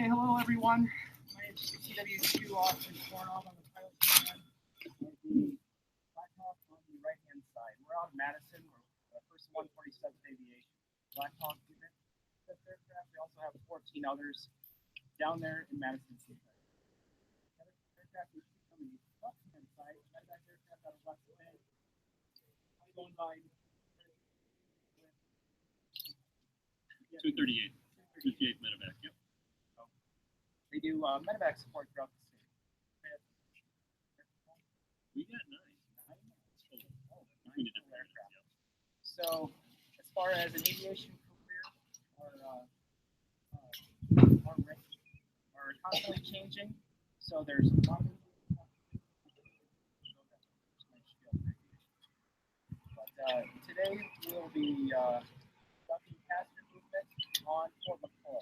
Okay, hello everyone. My name is CW2 Austin Cornell. I'm the pilot command of the Blackhawk on the right-hand side. We're out of Madison. We're the first 147th Aviation Blackhawk unit. Aircraft. We also have 14 others down there in Madison. Aircraft is on the left-hand side. That aircraft out of West Wind. Going by 238. 238 medevac. Yep. They do medevac support throughout the state. We got nine. Between the different aircraft. Yep. So, as far as an aviation career, our rates are constantly changing. So there's a lot of today we'll be conducting passenger movement on Fort McCoy.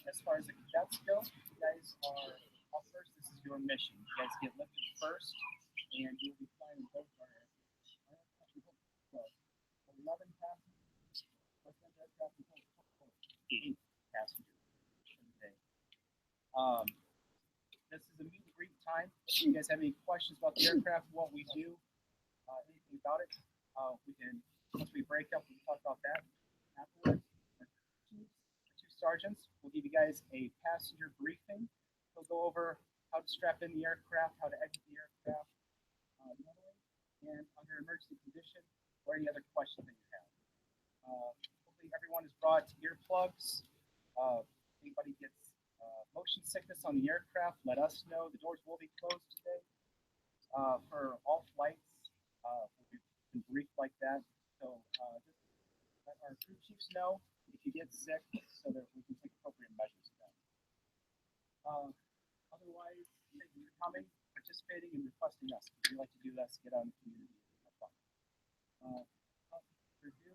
As far as the cadets go, you guys are up first. This is your mission. You guys get lifted first, and you'll be flying both our aircraft. 11 passengers. 8 passengers today. This is a meet and greet time. If you guys have any questions about the aircraft, what we do, anything about it, we can, once we break up, we can talk about that afterwards. Two sergeants will give you guys a passenger briefing. They'll go over how to strap in the aircraft, how to exit the aircraft, and under emergency condition, or any other questions that you have. Hopefully everyone has brought earplugs. Anybody gets motion sickness on the aircraft, let us know. The doors will be closed today. For all flights, we'll be briefed like that. So just let our crew chiefs know if you get sick so that we can take appropriate measures for that. Otherwise, thank you for coming, participating, and requesting us. We like to do this, get out in the community. Have fun. Review.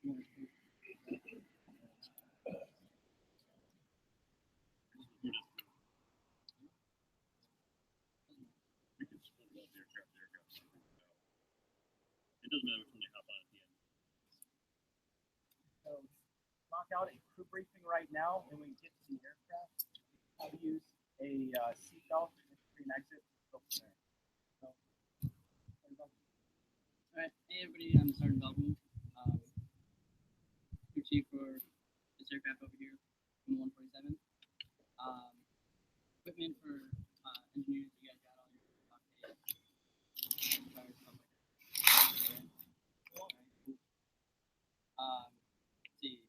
We can split it up aircraft to aircraft. It doesn't matter which one you hop on at the end. So knock out a crew briefing right now, and when we get to the aircraft, we'll use a seatbelt and exit. Go from there. So, all right, hey everybody, I'm Sergeant Belton, crew chief for this aircraft over here, from 147. Equipment for engineers, you guys got all your stuff like that. Let's see,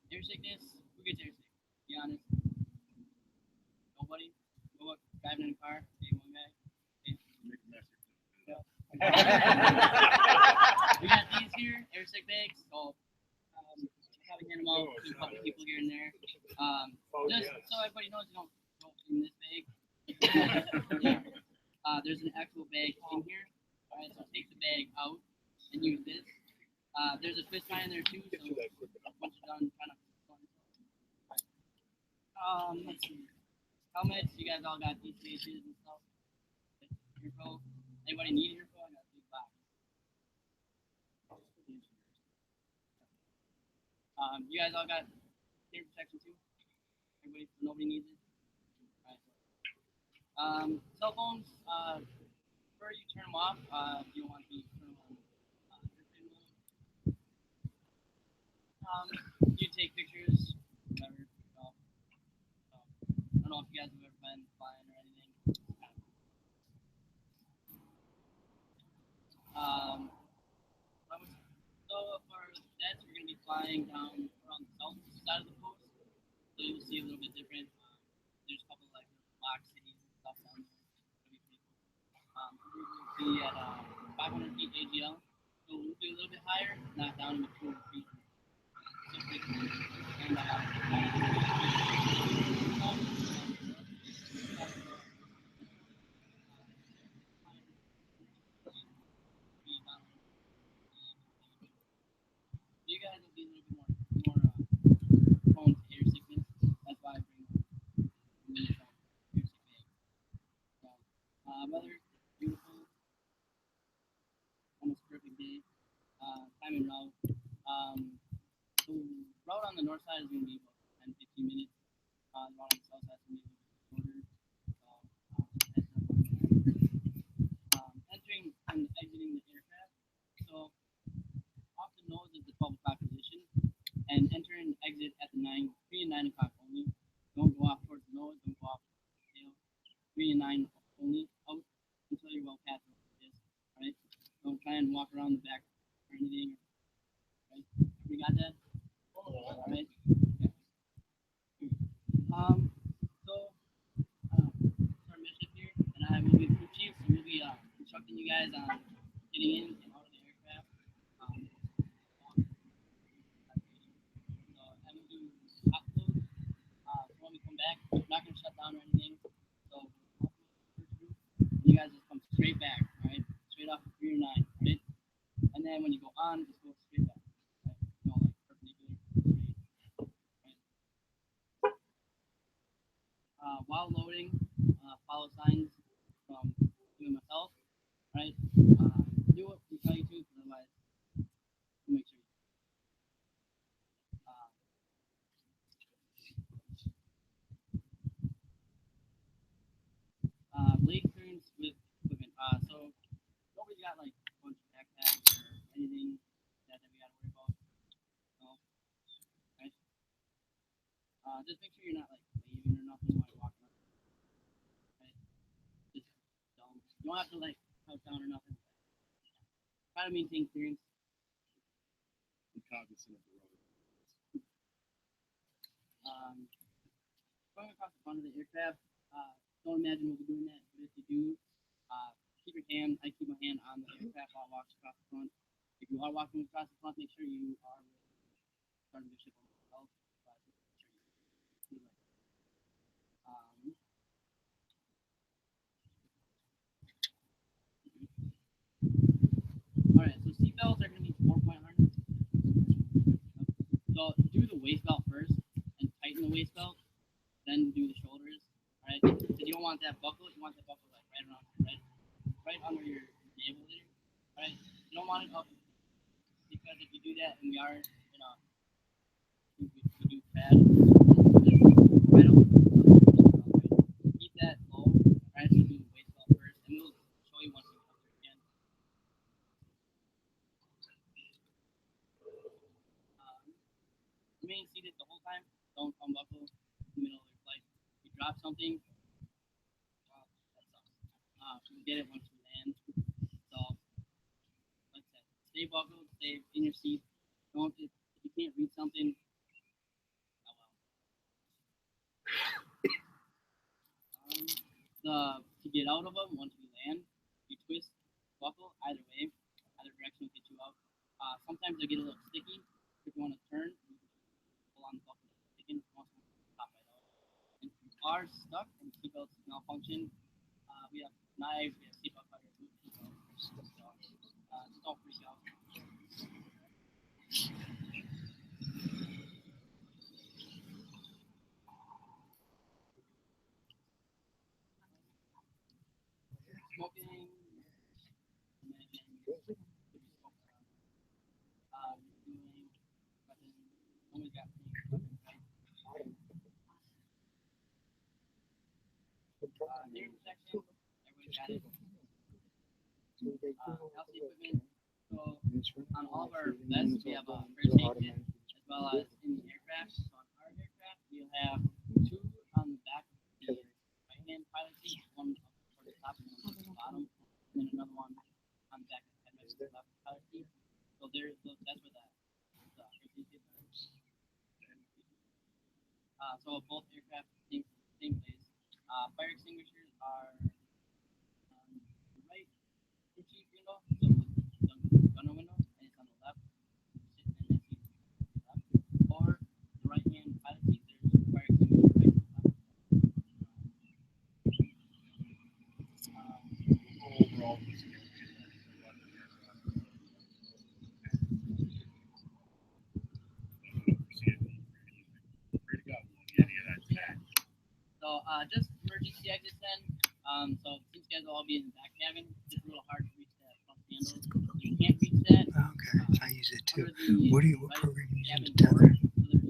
air sickness, who gets air sick? Be honest. Nobody? Go driving in a car, hey, one guy. Hey. Make a mess. We got these here, air sick bags, so probably hand them out to a couple people here and there. Just so everybody knows, you don't in this bag. Yeah. There's an actual bag in here. Alright, so take the bag out and use this. There's a twist tie in there too, so once you're done, kind of. Let's see. Helmets, you guys all got these cases and stuff. Earpro. Anybody need an earpro? I got a big box. You guys all got ear protection too? Everybody, so nobody needs it? Alright. Cell phones, prefer you turn them off. If you don't want to turn them on. You take pictures, whatever. I don't know if you guys have ever been flying or anything. So for cadets, we're going to be flying down around the south side of the coast. So you'll see a little bit different. There's a couple of like lock cities and stuff down there. It'll be pretty cool. We'll be at 500 feet AGL. So we'll do a little bit higher, not down to 200 feet. So pretty cool. And you guys will be a little bit more prone to air sickness. That's why I bring air sick bags. So, weather beautiful, almost perfect day. Time and route. So route on the north side is going to be about 10, 15 minutes. The route on the south side is going to be a little bit shorter. Entering and exiting the aircraft. So off the nose is the 12 o'clock position, and enter and exit at the 3 and 9 o'clock only. Don't go off towards the nose. Don't go off the tail. 3 and 9 only. Out until you're well past this. Right. Don't try and walk around the back or anything. Right. We got that. All right. Okay. So our mission here, and I will be crew chief, so we'll be instructing you guys on getting in and out of the aircraft. So I'm gonna do upload. So when we come back, we're not gonna shut down or anything. So you guys just come straight back, all right? Straight off of 3 or 9, right? And then when you go on, just go straight back. Right? No, like perpendicular, straight, right? While loading, follow signs from you and myself, right? Do what we tell you to, otherwise, we'll make sure. Blade clearance with equipment. So nobody got like a bunch of backpacks or anything that we gotta worry about. No, right? Just make sure you're not like waving or nothing while you're walking around. Right? Just don't. You don't have to like cut down or nothing. Try to maintain clearance. I'm cognizant of the road. Going across the front of the aircraft. Don't imagine we'll be doing that, but if you do, keep your hand. I keep my hand on the aircraft while I walk across the front. If you are walking across the front, make sure you are starting the ship on yourself. All right, so seatbelts are going to be 4-point harness. So do the waist belt first and tighten the waist belt, then do the shoulders. All right, because you don't want that buckle. You want that buckle like right around here, right under your navel there. All right, you don't want it up because if you do that, and we are, we do bad. Right up. Keep that low. All right, so do the waist belt first, and we'll show you once we come there again. Remain seated the whole time. Don't unbuckle in the middle of your flight. If you drop something, that sucks. We'll get it once we land. So, like I said, stay buckled, stay in your seat. Don't if you can't read something. Oh well. To get out of them once we land, you twist buckle either way, either direction will get you out. Sometimes they get a little sticky. If you want to turn, you can pull on the buckle that's sticking. Once we pop right out. And if you are stuck and the seatbelt's malfunction, we have knives, we have seatbelt cutters, so just don't freak out. Smoking, doing always got hearing protection, everybody's got it. Healthy equipment. So on all of our vests, we have a first aid kit as well as in the aircraft. So on our aircraft, we'll have 2 on the back of the right-hand pilot seat, one towards the top and one towards the bottom, and then another one on the back of the headrest of the left pilot seat. So that's where the first aid kit is. So both aircraft same place. Fire extinguishers are on the right chief window, so the gunner window, and it's on the left. Sit in that seat on the left. Or the right hand pilot seat, there's fire extinguisher right to the left. Overall, So just emergency exits then. So since you guys will all be in the back cabin, it's a little hard to reach that front handle. You can't reach that. Okay, I use it too. Under the What right program are you using cabin to tether? door, so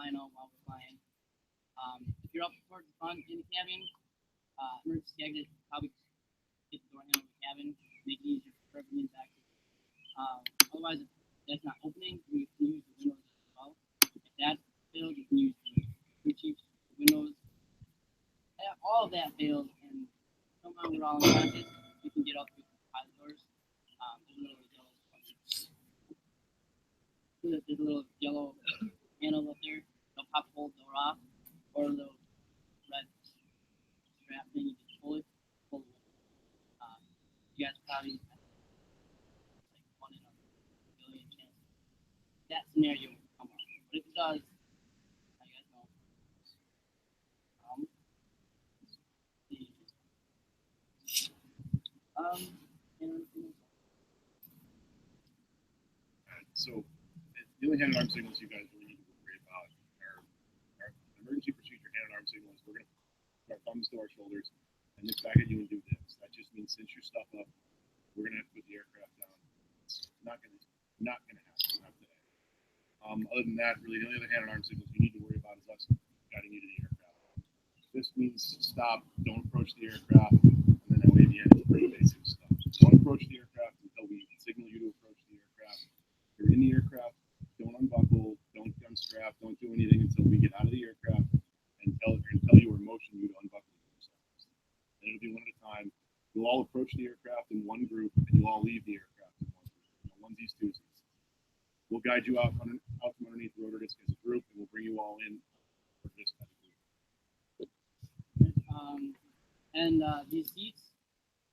flying out while we're flying. If you're up towards the front in the cabin, emergency exit, probably get the door handle of the cabin, make it easier for everyone back. Otherwise, if that's not opening, you can use the windows as well. If that fails, you can use the crew chief's windows. All of that fails, and somehow we're all unconscious. You can get up with the pilot doors. There's a little yellow handle up there. They'll pop the whole door off, or a little red strap thing. You can pull it. You guys probably like 1 in a billion chance that scenario will come up. But if it does, I guys know. So the only hand and arm signals you guys really need to worry about are emergency procedure hand and arm signals. We're going to put our thumbs to our shoulders and look back at you and do this. That just means cinch your stuff up. We're going to have to put the aircraft down. It's not going to happen. Not today. Other than that, really, the only other hand and arm signals you need to worry about is us guiding you to the aircraft. This means stop, don't approach the aircraft, and then that way the end is pretty basic stuff. Don't approach the aircraft until we signal you to approach the aircraft. If you're in the aircraft, don't unbuckle, don't unstrap, don't do anything until we get out of the aircraft and tell you or motion you to unbuckle yourselves. And it'll be one at a time. You'll all approach the aircraft in one group, and you'll all leave the aircraft in one group. Onesies, twosies. We'll guide you out from underneath the rotor disc as a group, and we'll bring you all in for this as a group. These seats,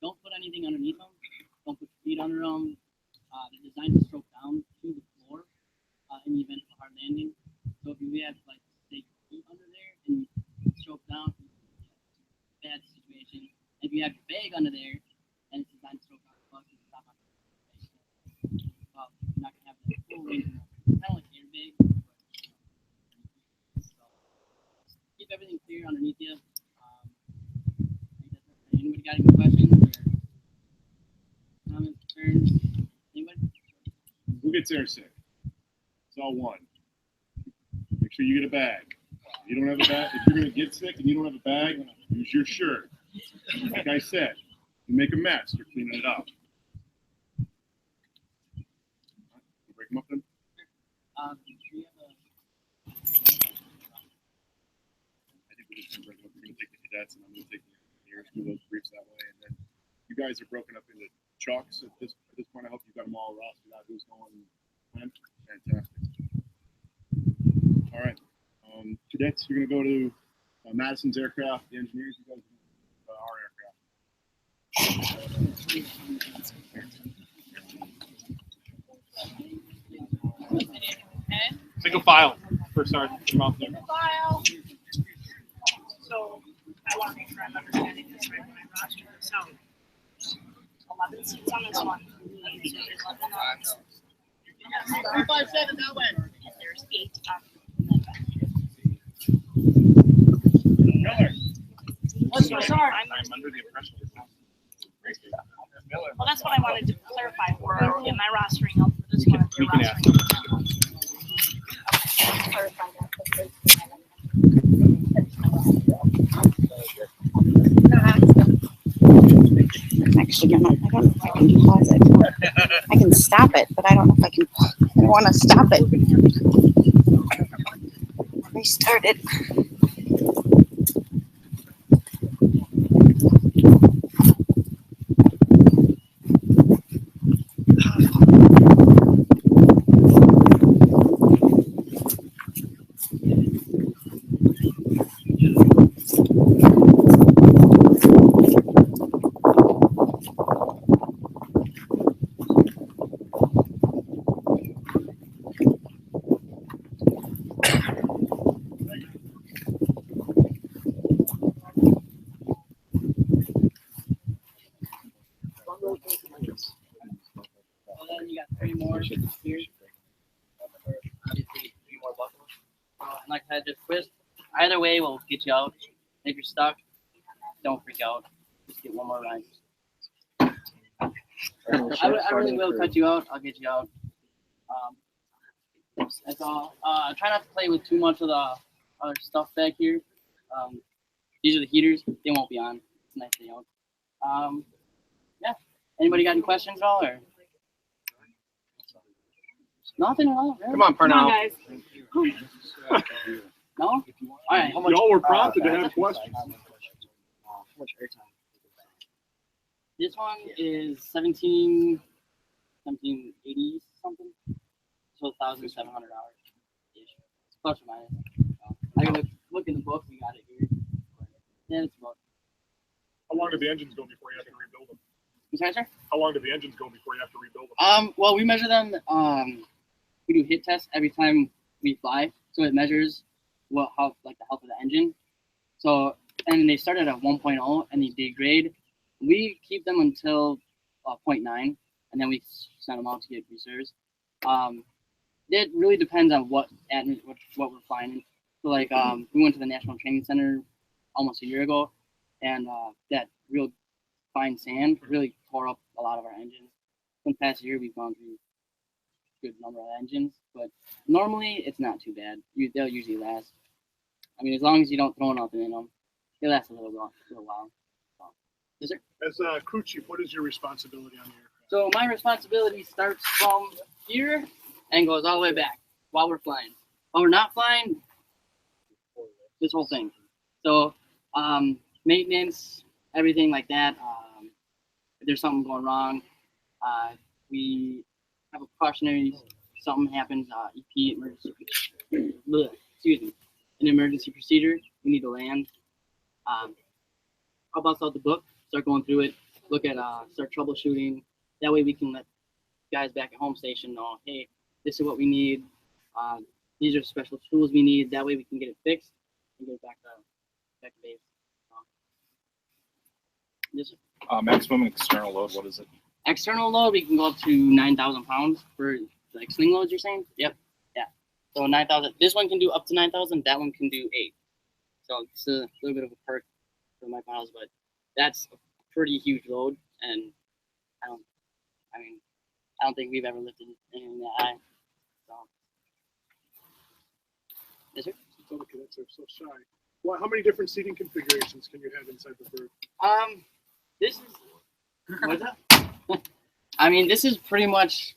don't put anything underneath them. Don't put your feet under them. They're designed to stroke down to the floor in the event of a hard landing. So if you have, like, say, your feet under there and you stroke down, bad situation. If you have your bag under there and it's designed to stroke down, well, you can stop on your bag. Well, you're not going to have the full range of motion. Kind of like your bag. So keep everything clear underneath you. Anybody got any questions or comments, concerns? Anybody? Who gets airsick? It's all one. Make sure you get a bag. If you don't have a bag, if you're going to get sick and you don't have a bag, use your shirt. Like I said, you make a mess, you're cleaning it up. You break them up then? I think we're just going to break them up. We're going to take the cadets and I'm going to take the engineers, do those briefs that way. And then you guys are broken up into chalks at this point. I hope you've got them all rostered out. Who's going when? Fantastic. All right. Cadets, you're going to go to Madison's aircraft. The engineers, you guys are our aircraft. Single file for Sergeant. Single file. So I want to make sure I'm understanding this right when I roster this out. 11 seats on this one. 11 on this. 357 that way. And there's 8 on Miller. Sorry. I'm under the impression. Well, that's what I wanted to clarify for. Am I rostering out for this one? We can ask. Okay, clarify that. Actually, I don't know if I can pause it. I can stop it, but I don't know if I can. I want to stop it. Restart it. Like I said, just twist. Either way will get you out. If you're stuck, don't freak out. Just get one more ride. I really will cut you out. I'll get you out. That's all. Try not to play with too much of the other stuff back here. These are the heaters. They won't be on. It's nice day out. Yeah. Anybody got any questions at all, or nothing at all? Really? Come on, Come on, Purnell. guys. No. All right. Y'all were prompted to have questions. This one is 1780 something. So $1,700 ish, plus or minus. I can look in the book. We got it here. Yeah, it's about. How long do the engines go before you have to rebuild them? I'm sorry, sir? How long do the engines go before you have to rebuild them? Well, we measure them. We do hit tests every time we fly, so it measures the health of the engine. So, and they start at a 1.0 and they degrade. We keep them until 0.9, and then we send them out to get reserves. It really depends on what we're flying in. So, we went to the National Training Center almost a year ago, and that real fine sand really tore up a lot of our engines. In the past year, we've gone through a good number of engines, but normally it's not too bad. They'll usually last. I mean, as long as you don't throw nothing in them, they last a little while. So, yes, sir. As crew chief, what is your responsibility on the aircraft? So my responsibility starts from here and goes all the way back while we're flying. While we're not flying, this whole thing. So maintenance, everything like that. If there's something going wrong, we have a precautionary. Something happens, EP emergency. Excuse me, an emergency procedure. We need to land. I'll bust out the book, start going through it, look at, start troubleshooting. That way we can let guys back at home station know, hey, this is what we need. These are special tools we need. That way we can get it fixed and get it back to base. Yes, sir. Maximum external load, what is it? External load, we can go up to 9,000 pounds for like sling loads, you're saying? Yep. Yeah. So 9,000. This one can do up to 9,000. That one can do 8. So it's a little bit of a perk for my miles, but that's a pretty huge load, and I don't think we've ever lifted anything that high. So. Yes, sir. Some of the cadets are so shy. Well, how many different seating configurations can you have inside the bird? This is what is that? I mean, this is pretty much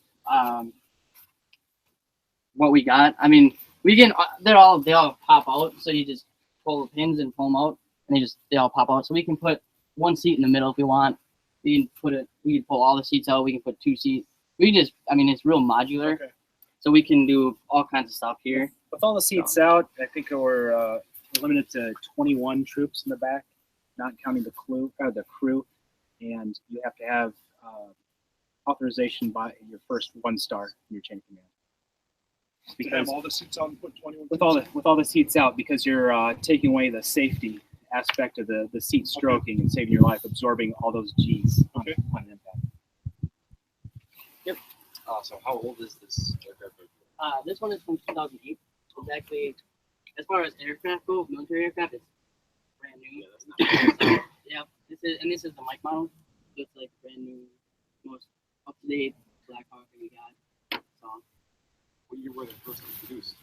what we got. I mean, we can they all pop out, so you just pull the pins and pull them out, and they all pop out. So we can put one seat in the middle if we want. We can pull all the seats out. We can put 2 seats. It's real modular, Okay. so we can do all kinds of stuff here. With all the seats out, I think we're limited to 21 troops in the back, not counting the crew, and you have to have authorization by your first 1-star in your chain of command. To have all the seats out and put 21 With all the seats out, because you're taking away the safety aspect of the seat stroking and saving your life, absorbing all those G's on impact. Yep. So how old is this aircraft? This one is from 2008. It's actually, as far as aircraft go, military aircraft, it's brand new. Yeah, this is the mic model. So it's like brand new, most up to date Blackhawk that we got. So. What year were they first introduced?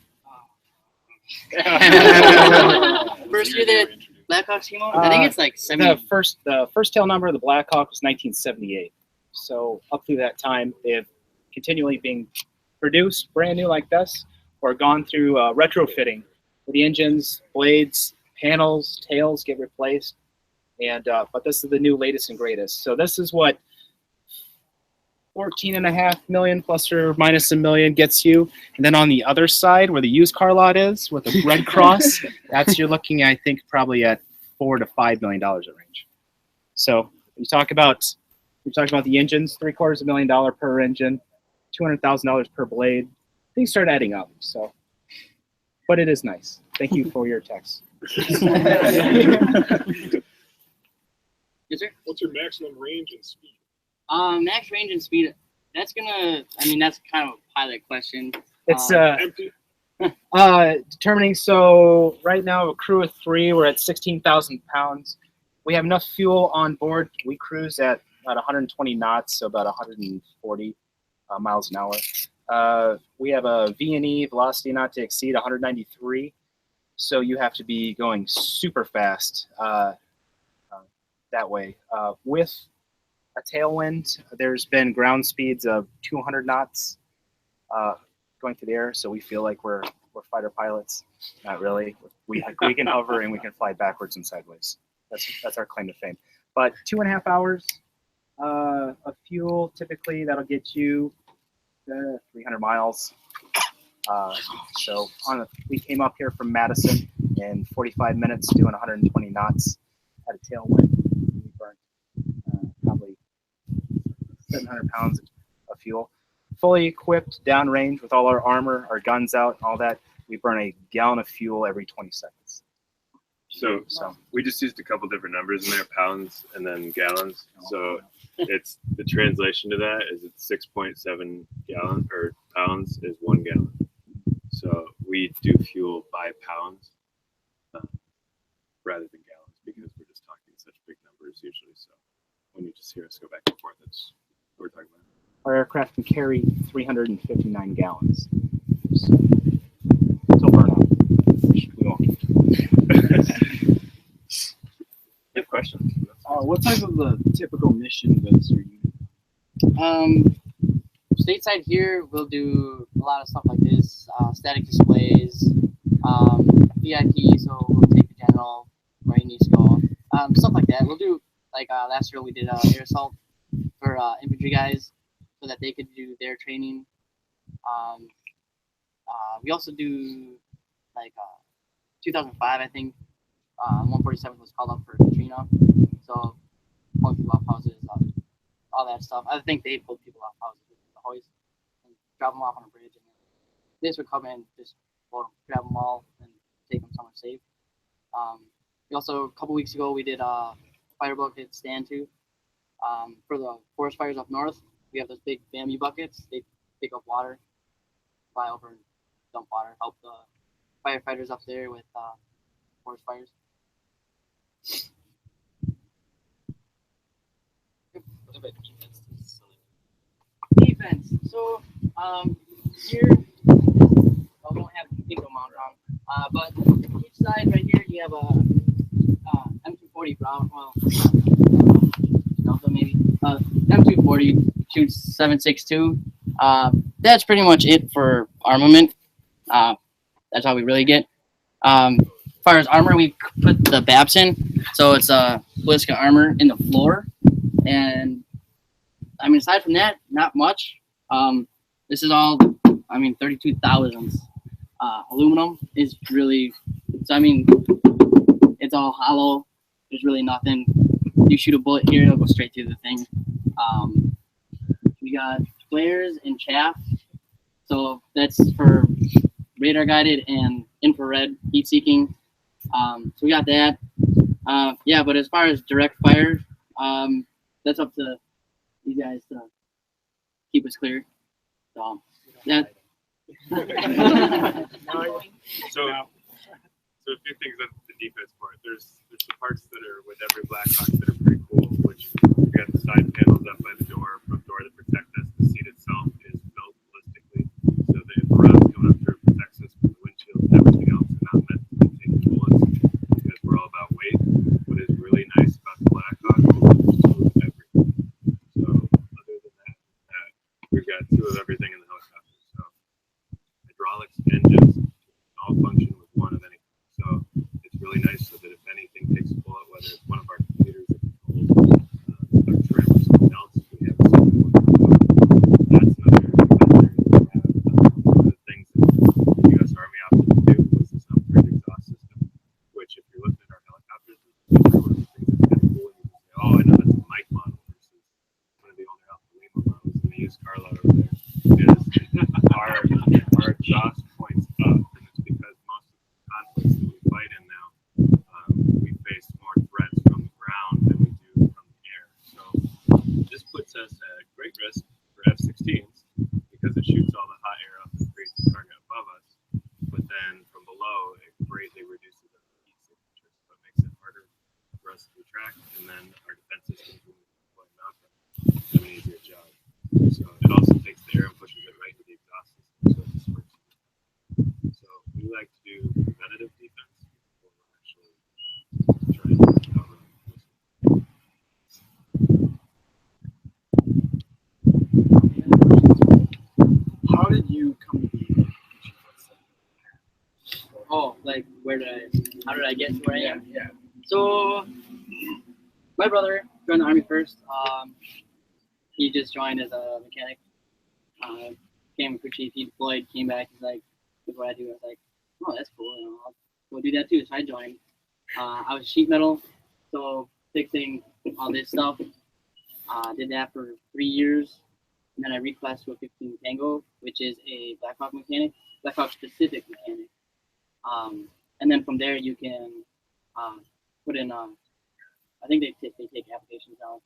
First year that Blackhawks came out, I think it's like 70. The first tail number of the Blackhawk was 1978. So up through that time, they have continually been produced brand new like this, or gone through retrofitting, where the engines, blades, panels, tails get replaced. And but this is the new latest and greatest. So this is what 14.5 million plus or minus $1 million gets you. And then on the other side, where the used car lot is, with the red cross, you're looking, I think, probably at $4 to $5 million at range. So we talk about the engines, $750,000 per engine, $200,000 per blade. Things start adding up. So, but it is nice. Thank you for your text. Yes, sir. What's your maximum range and speed? Max range and speed. That's kind of a pilot question. It's Empty? determining. So right now, a crew of 3, we're at 16,000 pounds. We have enough fuel on board. We cruise at about 120 knots, so about 140 miles an hour. We have a V&E, velocity not to exceed 193. So you have to be going super fast that way. With a tailwind, there's been ground speeds of 200 knots going through the air. So we feel like we're fighter pilots. Not really. We can hover and we can fly backwards and sideways. That's our claim to fame. But 2.5 hours of fuel, typically that'll get you 300 miles. So we came up here from Madison in 45 minutes doing 120 knots at a tailwind. We burned probably 700 pounds of fuel. Fully equipped, downrange with all our armor, our guns out, all that. We burn a gallon of fuel every 20 seconds. So we just used a couple different numbers in there, pounds and then gallons. So it's the translation to that is it's 6.7 gallon or pounds is 1 gallon. So we do fuel by pounds rather than gallons because we're just talking such big numbers usually. So when you just hear us go back and forth, that's what we're talking about. Our aircraft can carry 359 gallons. So until burnout, which we won't. Good question. What type of a typical mission does your unit? Stateside here, we'll do a lot of stuff like this, static displays, VIP, so we'll take the general where he needs to go, stuff like that. We'll do, like last year we did air assault for infantry guys so that they could do their training. We also do, like, 2005, I think, 147 was called up for Katrina, so pulling people off houses, all that stuff. I think they pulled people off houses with the hoist and drop them off on a bridge, and this would come in, just grab them all and take them somewhere safe. We also, a couple weeks ago, we did a fire bucket stand to for the forest fires up north. We have those big bamboo buckets. They pick up water, fly over and dump water, help the firefighters up there with forest fires. Defense. So here, I don't have the bingo mount on, but each side right here you have a M240 Brown. Well, maybe M240 shoots 7.62. That's pretty much it for armament. That's all we really get. As far as armor, we put the BAPS in, so it's a ballistic armor in the floor, and I mean, aside from that, not much. This is all, 32,000 aluminum is really, it's all hollow. There's really nothing. You shoot a bullet here, it'll go straight through the thing. We got flares and chaff. So that's for radar guided and infrared heat seeking. So we got that. Yeah, but as far as direct fire, that's up to you guys to keep us clear. So that. So a few things on the defense part. There's the parts that are with every Blackhawk that are pretty cool, which we got the side panels up by the door, front door that protect us. The seat itself is built ballistically, so that if the rounds coming up through it protects us from the windshield and everything else, and not meant to contain bullets because we're all about weight. What is really nice about the Blackhawk is it's smooth everything. So other than that, we've got two of everything in the helicopter. So hydraulics, engines, all function with one of anything. So it's really nice so that if anything takes a bullet, whether it's one of our computers that controls our trim or something else, we have a second one. So that's another area we have. One of the things that the U.S. Army opted to do was this upgraded exhaust system, which if you're looking at our helicopters, one of the things that's kind of cool. You can say, oh, I know that's a Mike model versus one of the older Alpha Lima models in the used car lot over there. Is our exhaust points up, and it's because most of the conflicts that we fight in now, we face more threats from the ground than we do from the air. So this puts us at great risk for F-16s because it shoots all the hot air up and creates the target above us. But then from below, it greatly reduces our heat signature, so it makes it harder for us to track. And then our defense systems, when we deploy them out, have an easier job. So it also takes the air and pushes it right into the exhaust how did I get to where I am? Yeah. So my brother joined the Army first. He just joined as a mechanic. Became a crew chief. He deployed, came back. He's like, "Look what I do." I was like, "Oh, that's cool. You know, I'll go do that too." So I joined. I was sheet metal, so fixing all this stuff. Did that for 3 years, and then I reclassed to a 15 Tango, which is a Blackhawk mechanic, Blackhawk specific mechanic. And then from there you can put in. I think they take applications out,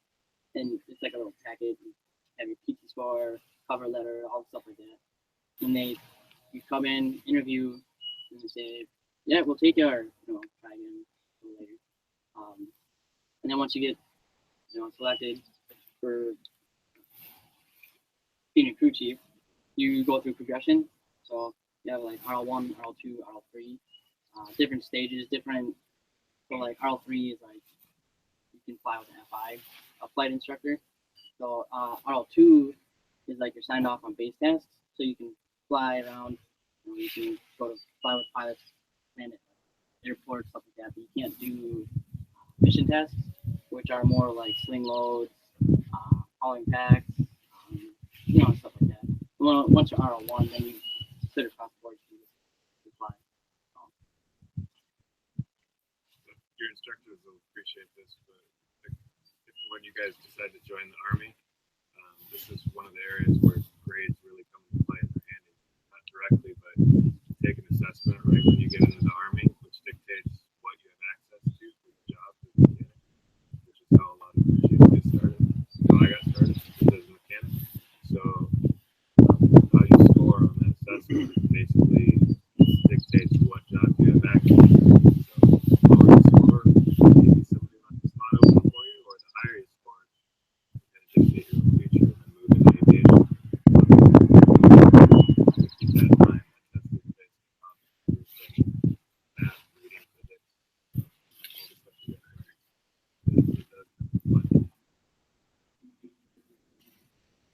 and it's like a little package. You have your PT score, cover letter, all the stuff like that. And you come in, interview, and you say, "Yeah, we'll take you," or try again later. And then once you get selected for being a crew chief, you go through progression. So you have like RL1, RL2, RL3, different stages, different. So like RL3 is like you can fly with an FI, a flight instructor. So RL2 is like you're signed off on base tasks, so you can fly around. You can go to fly with pilots, land at airports, stuff like that. But you can't do mission tasks, which are more like sling loads, hauling packs, stuff like that. Well, once you're RL1, then you consider cross board to fly. Your instructors will appreciate this, but when you guys decide to join the Army, this is one of the areas where grades really come into play in their handy. Not directly, but take an assessment right when you get into the Army, which dictates what you have access to for the job as a mechanic, which is how a lot of machines get started. How I got started as a mechanic. So how you score on that assessment basically dictates what job you have access to. So the lower you score, maybe somebody left the spot open for you, or the higher you score, it's going to dictate your future and move into aviation. Keep that in mind. That's the basic concept. Math, reading, physics, all the stuff you got to learn.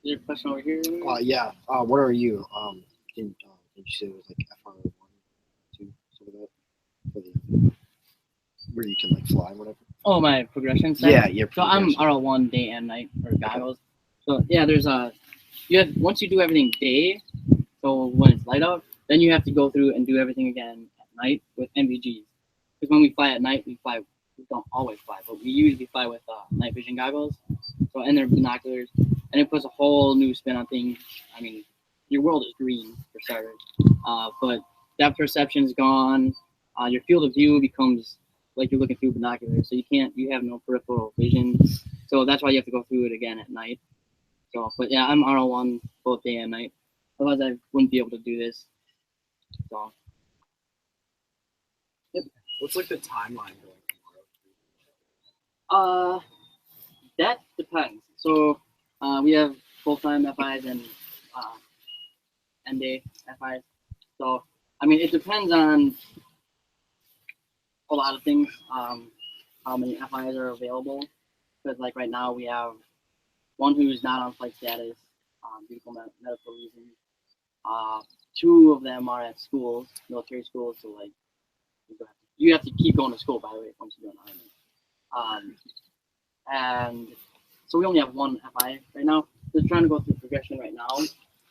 Is there a question over here? Yeah. What are you? Did you say it was like FR1, 2, something like that? For the, where you can like fly, whatever. Oh, my progression set? Yeah, your So I'm progression. RL1 day and night, or goggles. So yeah, there's once you do everything day, so when it's light out, then you have to go through and do everything again at night with NVGs. Because when we fly at night, we don't always fly, but we usually fly with night vision goggles. So, and they're binoculars, and it puts a whole new spin on things. I mean, your world is green for starters, but depth perception is gone. Your field of view becomes like you're looking through binoculars, so you have no peripheral vision. So that's why you have to go through it again at night. So, but yeah, I'm RL1 both day and night. Otherwise, I wouldn't be able to do this. So, What's like the timeline going? that depends. So, we have full-time FIs and end-day FIs. So, I mean, it depends on a lot of things. How many FIs are available? Because like right now we have one who's not on flight status due to medical reasons. 2 of them are at schools, military schools. So like you have to keep going to school, by the way, once you go in the Army. And so we only have 1 FI right now. Just trying to go through progression right now.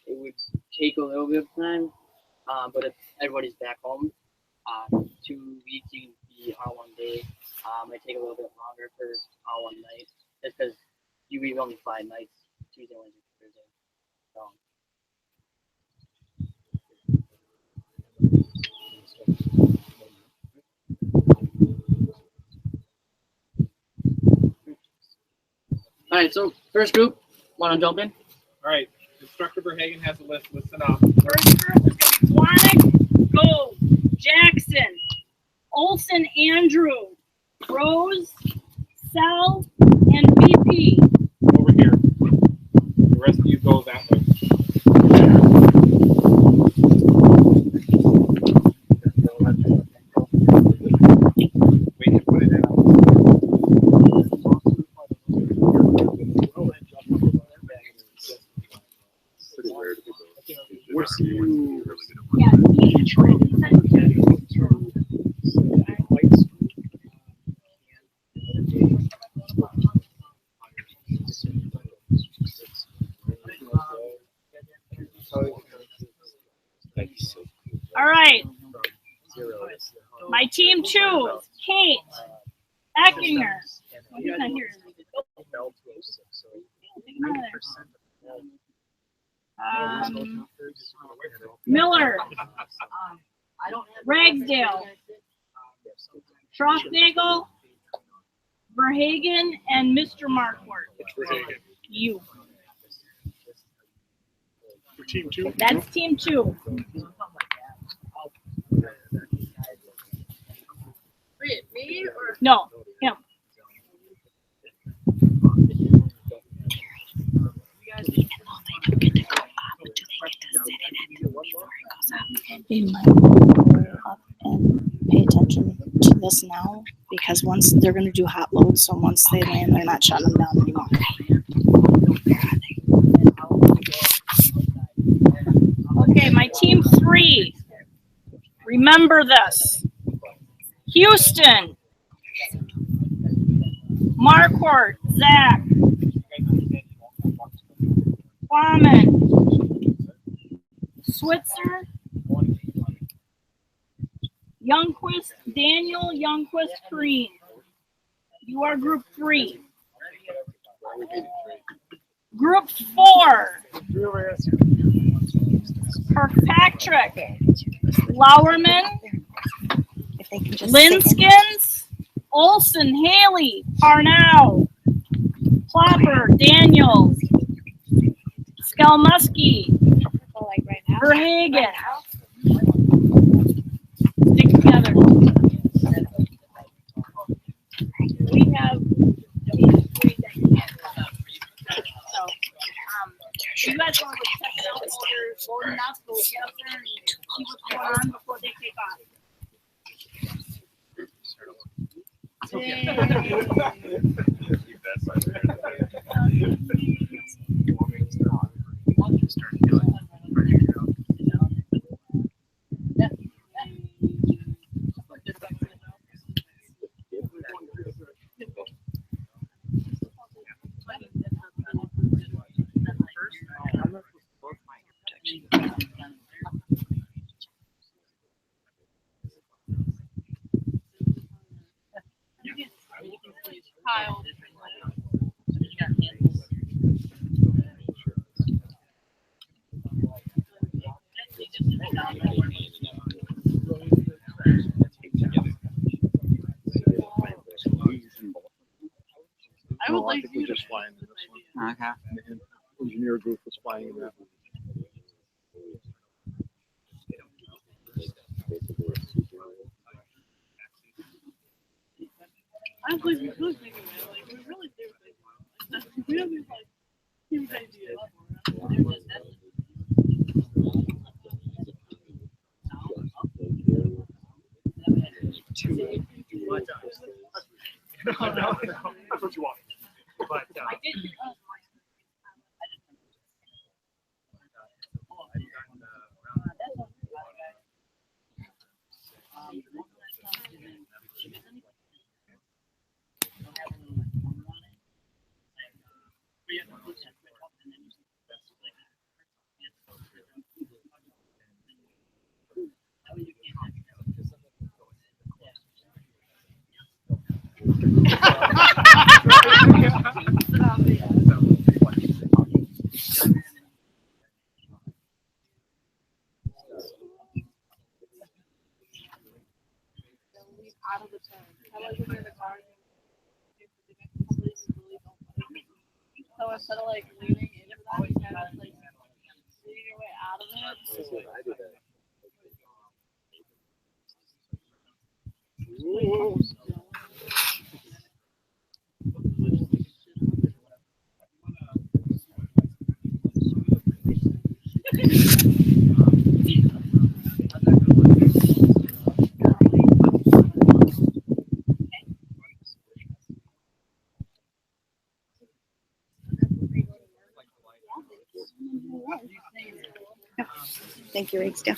It would take a little bit of time, but if everybody's back home, 2 weeks you can be R1 day. Might take a little bit longer for R1 night, just because we only fly nights Tuesday, Wednesday, Thursday. So. All right, so first group, want to jump in? All right, Instructor Verhagen has a list. Listen up. First group is going to be Flonick, Gold, Jackson, Olson, Andrew, Rose, Sel, and VP. Over here. The rest of you go that way. We can put it in. Pretty rare to be both. What's you? Yeah, he trained. All right. My team 2 is Kate Eckinger. Well, he's not here. Miller, Ragsdale, Schrocknagel, Verhagen, and Mr. Markwart. You. For team 2? That's team 2. Wait, me or? No, him. They might go up and pay attention to this now because once they're going to do hot loads, so once they land, they're not shutting them down anymore. Okay, my team 3. Remember this. Houston, Marquardt, Zach, Quammen, Switzer, Youngquist, Daniel, Youngquist, Kareem. You are group 3. Group 4. Kirkpatrick, Lauerman, If they can just Linskins, Olson, Haley, Parnell, Plopper, Daniels, Skelmusky, like right now. Verhagen. Stick together. We have so you guys want to check it out while you're loading up, go get up there and see what's going on before they take off. Kyle. I would like to just flying in this one. Okay. And the engineer group was flying in that one. Honestly, we really think of it. Like, we really do think of it. We have these, like, huge ideas for it. They're just that. No, that's what you want. But I did. Out of the turn. How about you in the car? So instead of like leaning into that, you kind of like leaning your way out of it. Thank you, Ragsdale.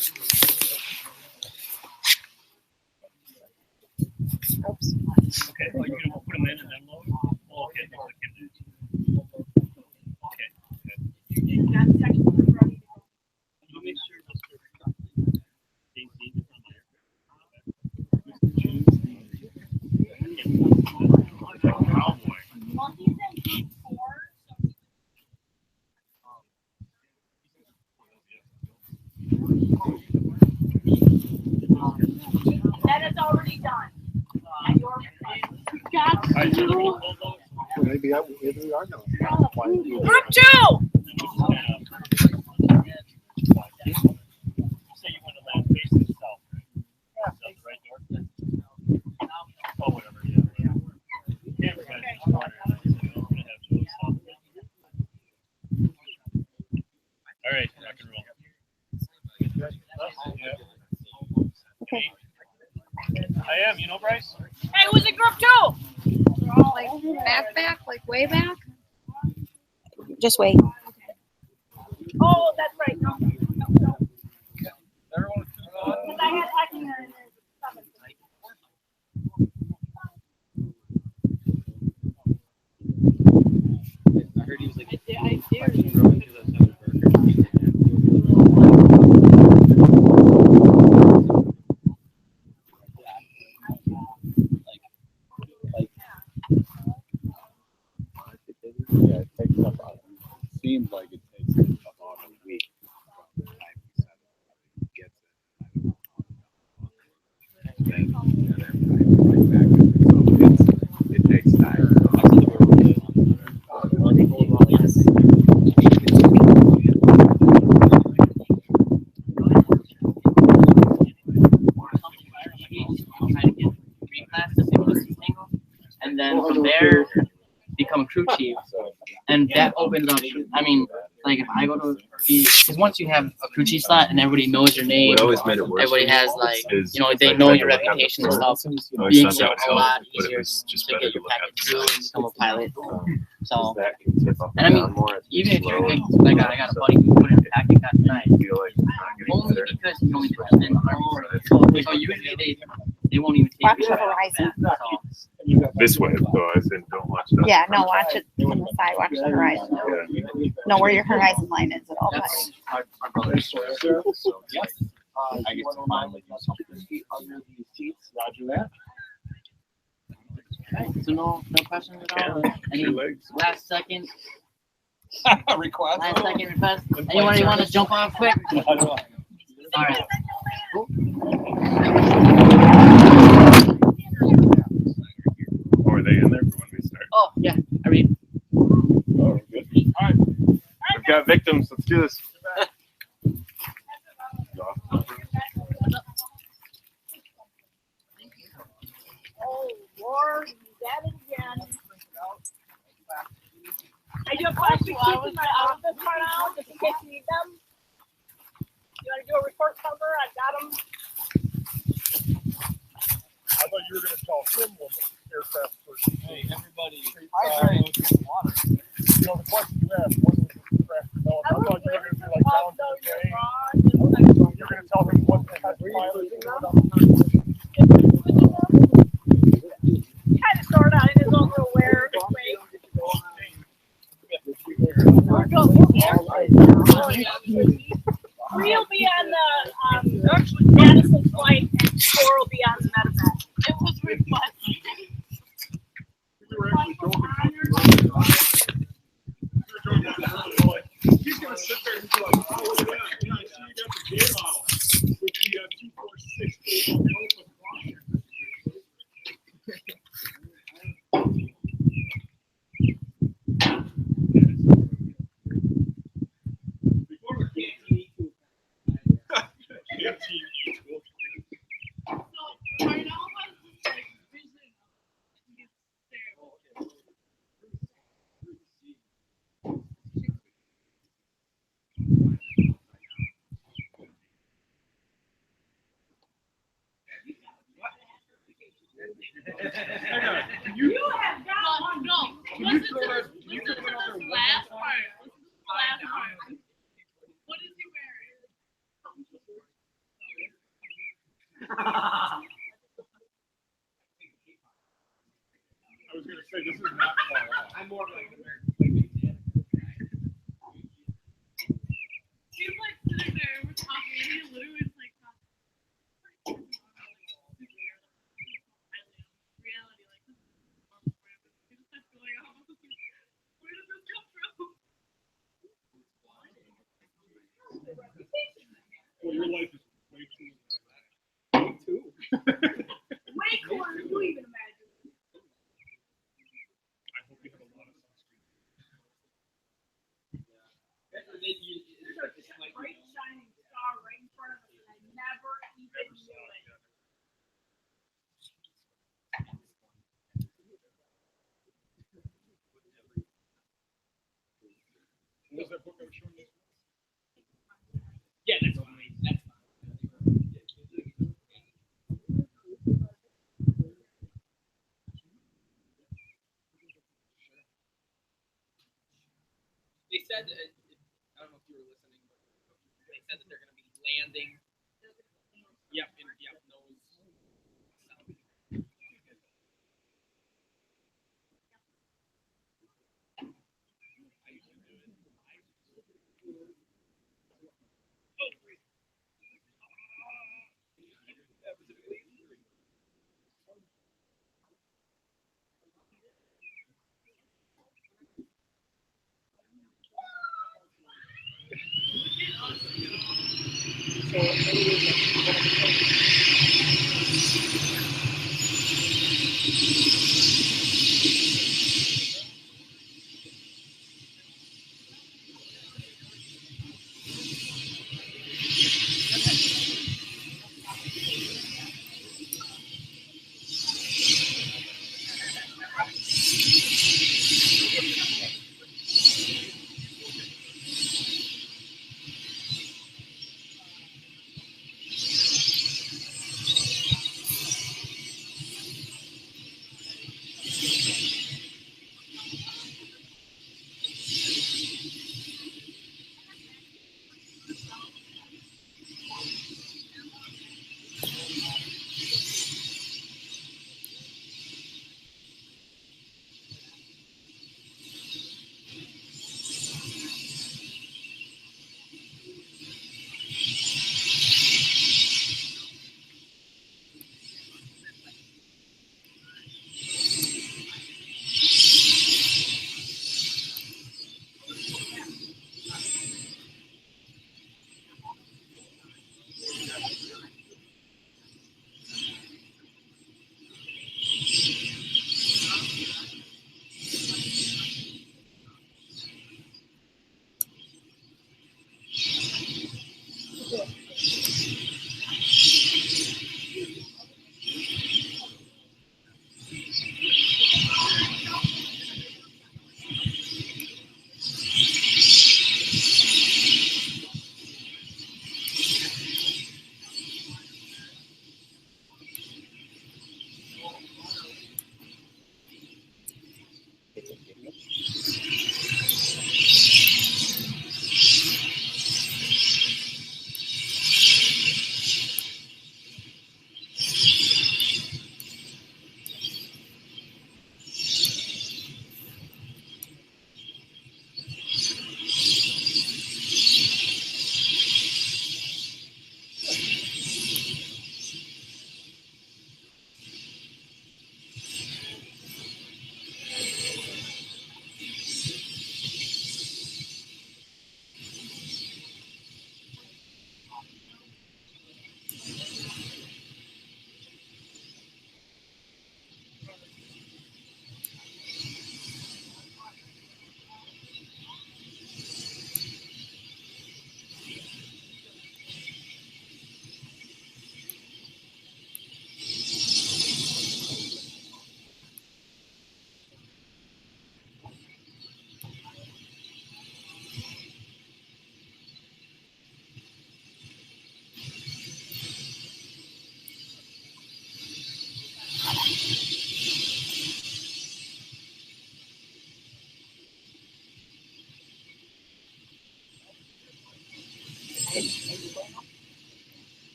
Oops. Okay, well, you're gonna put them in and then load? Oh, okay. Okay. I'll make sure those are Well, he's in group 4, so that is already done. At your request. So maybe we are going. Group 2! All right, rock and roll. I am, you know, Bryce? Hey, who's in group 2? Like back, like way back. Just wait. Oh, that's right. No. Because I had Heckler in the 7th. I heard he was like, I dare you. Yeah, it takes about. Seems like it takes about a week. From the time we set it, he gets it. Then everybody back. So it takes time. And then from there, become crew chief. And that opens up, I mean, like if I go to be, because once you have a crew chief slot and everybody knows your name, What always made it worse everybody has like, is you know, if they I know tried your to look at the reputation and front, stuff, always being thought so that would a lot help, but it easier was just to better get to your look at packet the through and sides. become a pilot. So, That can tip up and I and mean, down more as we even if you're slow. like, I got a buddy who put in a packet cut tonight, I feel like it's not getting only better. because he only did it. So usually they won't even take Watch you the back. horizon. So, This way, though, I said don't watch that. Yeah, no, watch it from the side. Watch the horizon. Yeah. Know where your horizon line is at all times. Our brother's so it's like, I get to finally do something. Under these seats, Roger that. okay, so no questions at all? Any Two legs. last second Request. request? Anybody want to jump on quick? All right. Cool. Or are they in there for when we start? Oh, yeah, I read. Oh, good. All right. We've got victims. Let's do this. Oh, Lord, that again. I do have classifications out of this part now, just in case you need them. You want to do a report cover? I've got them. I thought you were going to tell him when the aircraft first. Hey, everybody. Water. You know, the question you asked wasn't the craft development. I thought you were going to be like down to the day. You're going to tell him what the heck pilot is. Kind of sort of in his own little way. We're going there. Three will be on the Madison flight, and 4 will be on the medevac. It was requested. He's going to sit there and be like, oh, look at that. Yeah, I see you got the J model with the 246. You have got one. No, listen to this last part. Listen to this last part. What is he wearing? I was going to say, this is not far off. I'm more like He's like sitting there, we're talking, and he literally is like, reality, like, this is said, I don't know if you were listening, but they said that they're going to be landing. Yep, nose.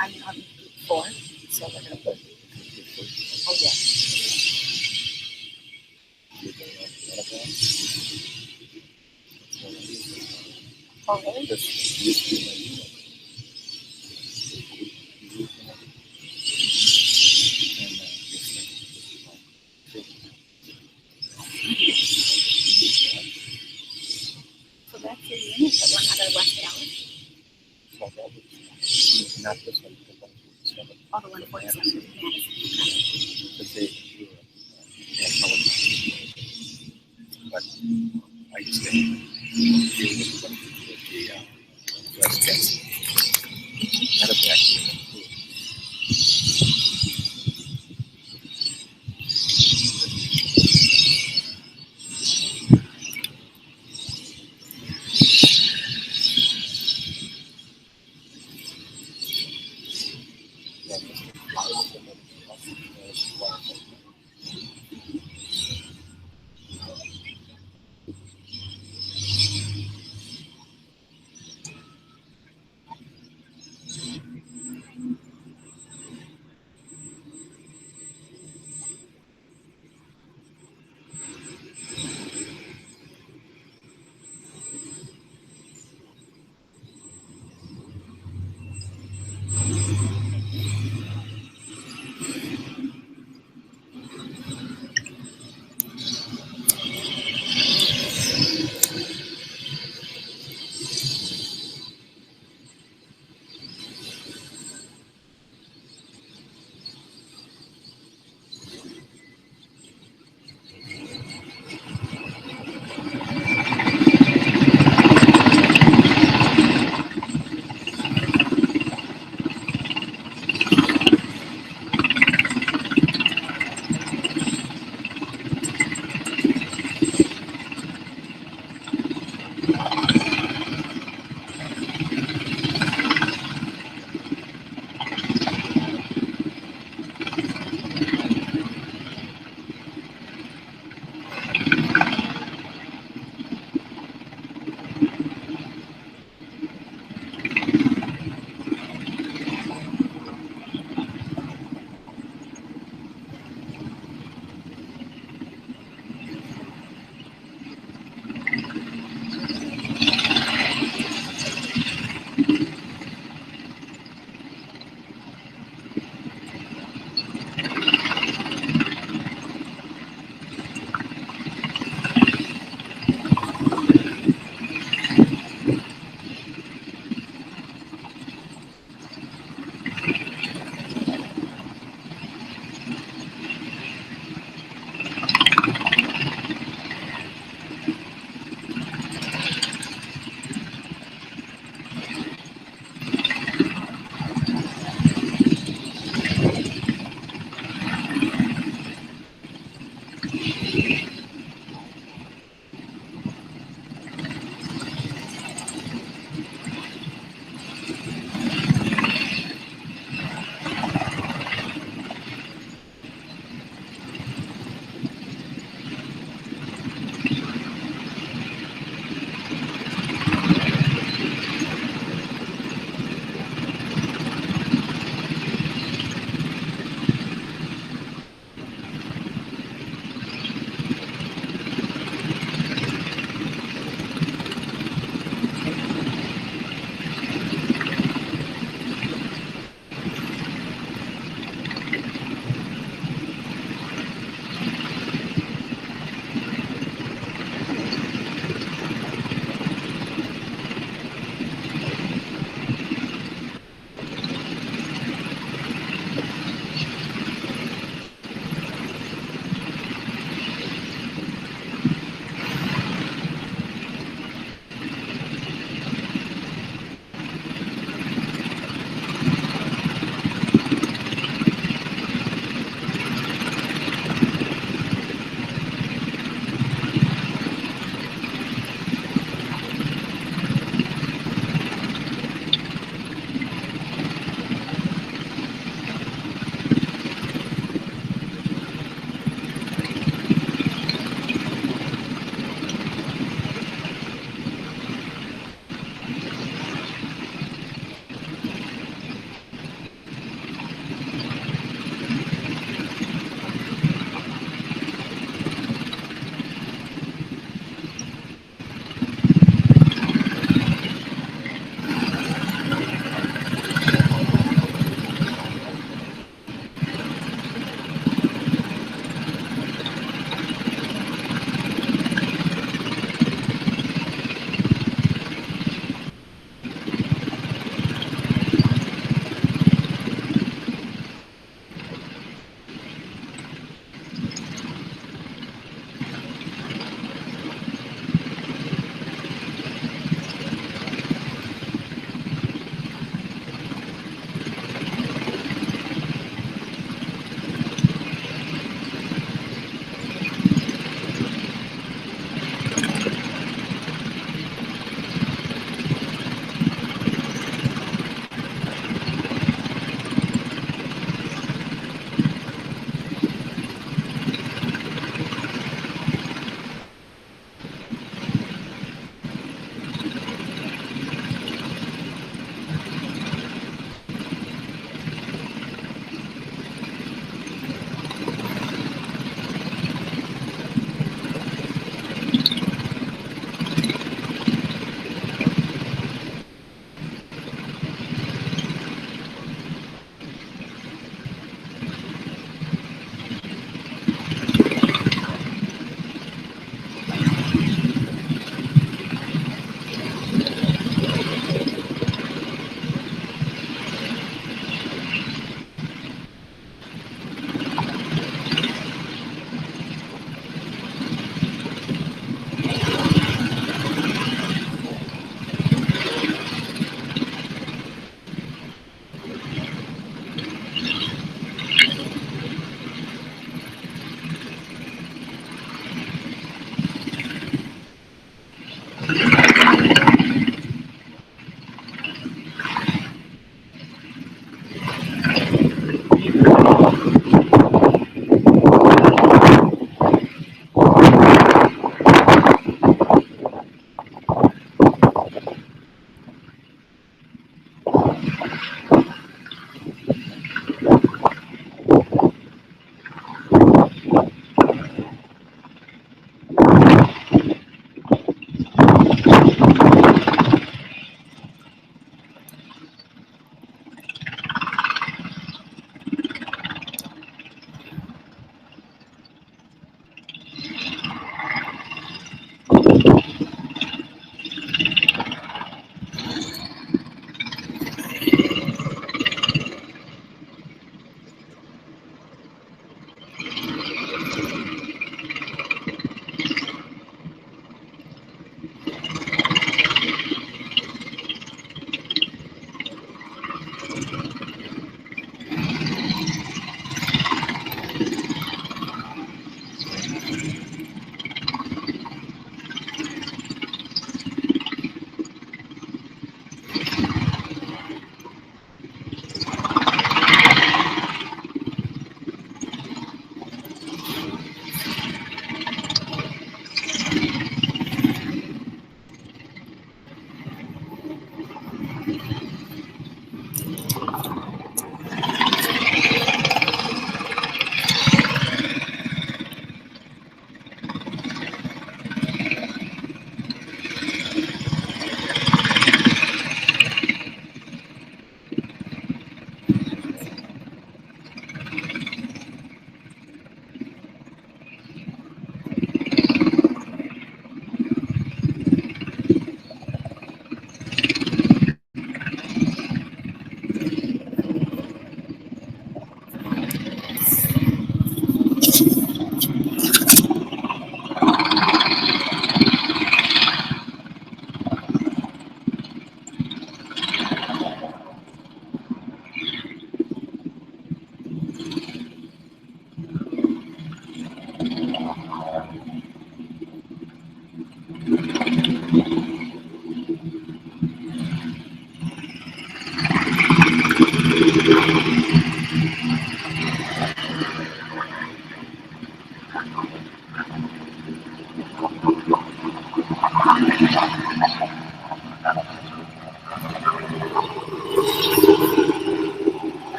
I'm on 4, so we're gonna put. Oh yeah. Oh really? So that's your unit, the one out of West Valley. Not this one, the one this one. Oh, the one for you. But I just think the West Jets. Not a black unit.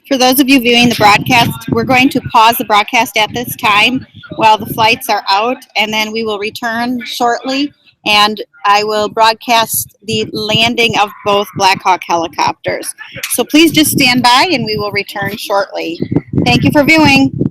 For those of you viewing the broadcast, we're going to pause the broadcast at this time while the flights are out, and then we will return shortly, and I will broadcast the landing of both Blackhawk helicopters. So please just stand by, and we will return shortly. Thank you for viewing.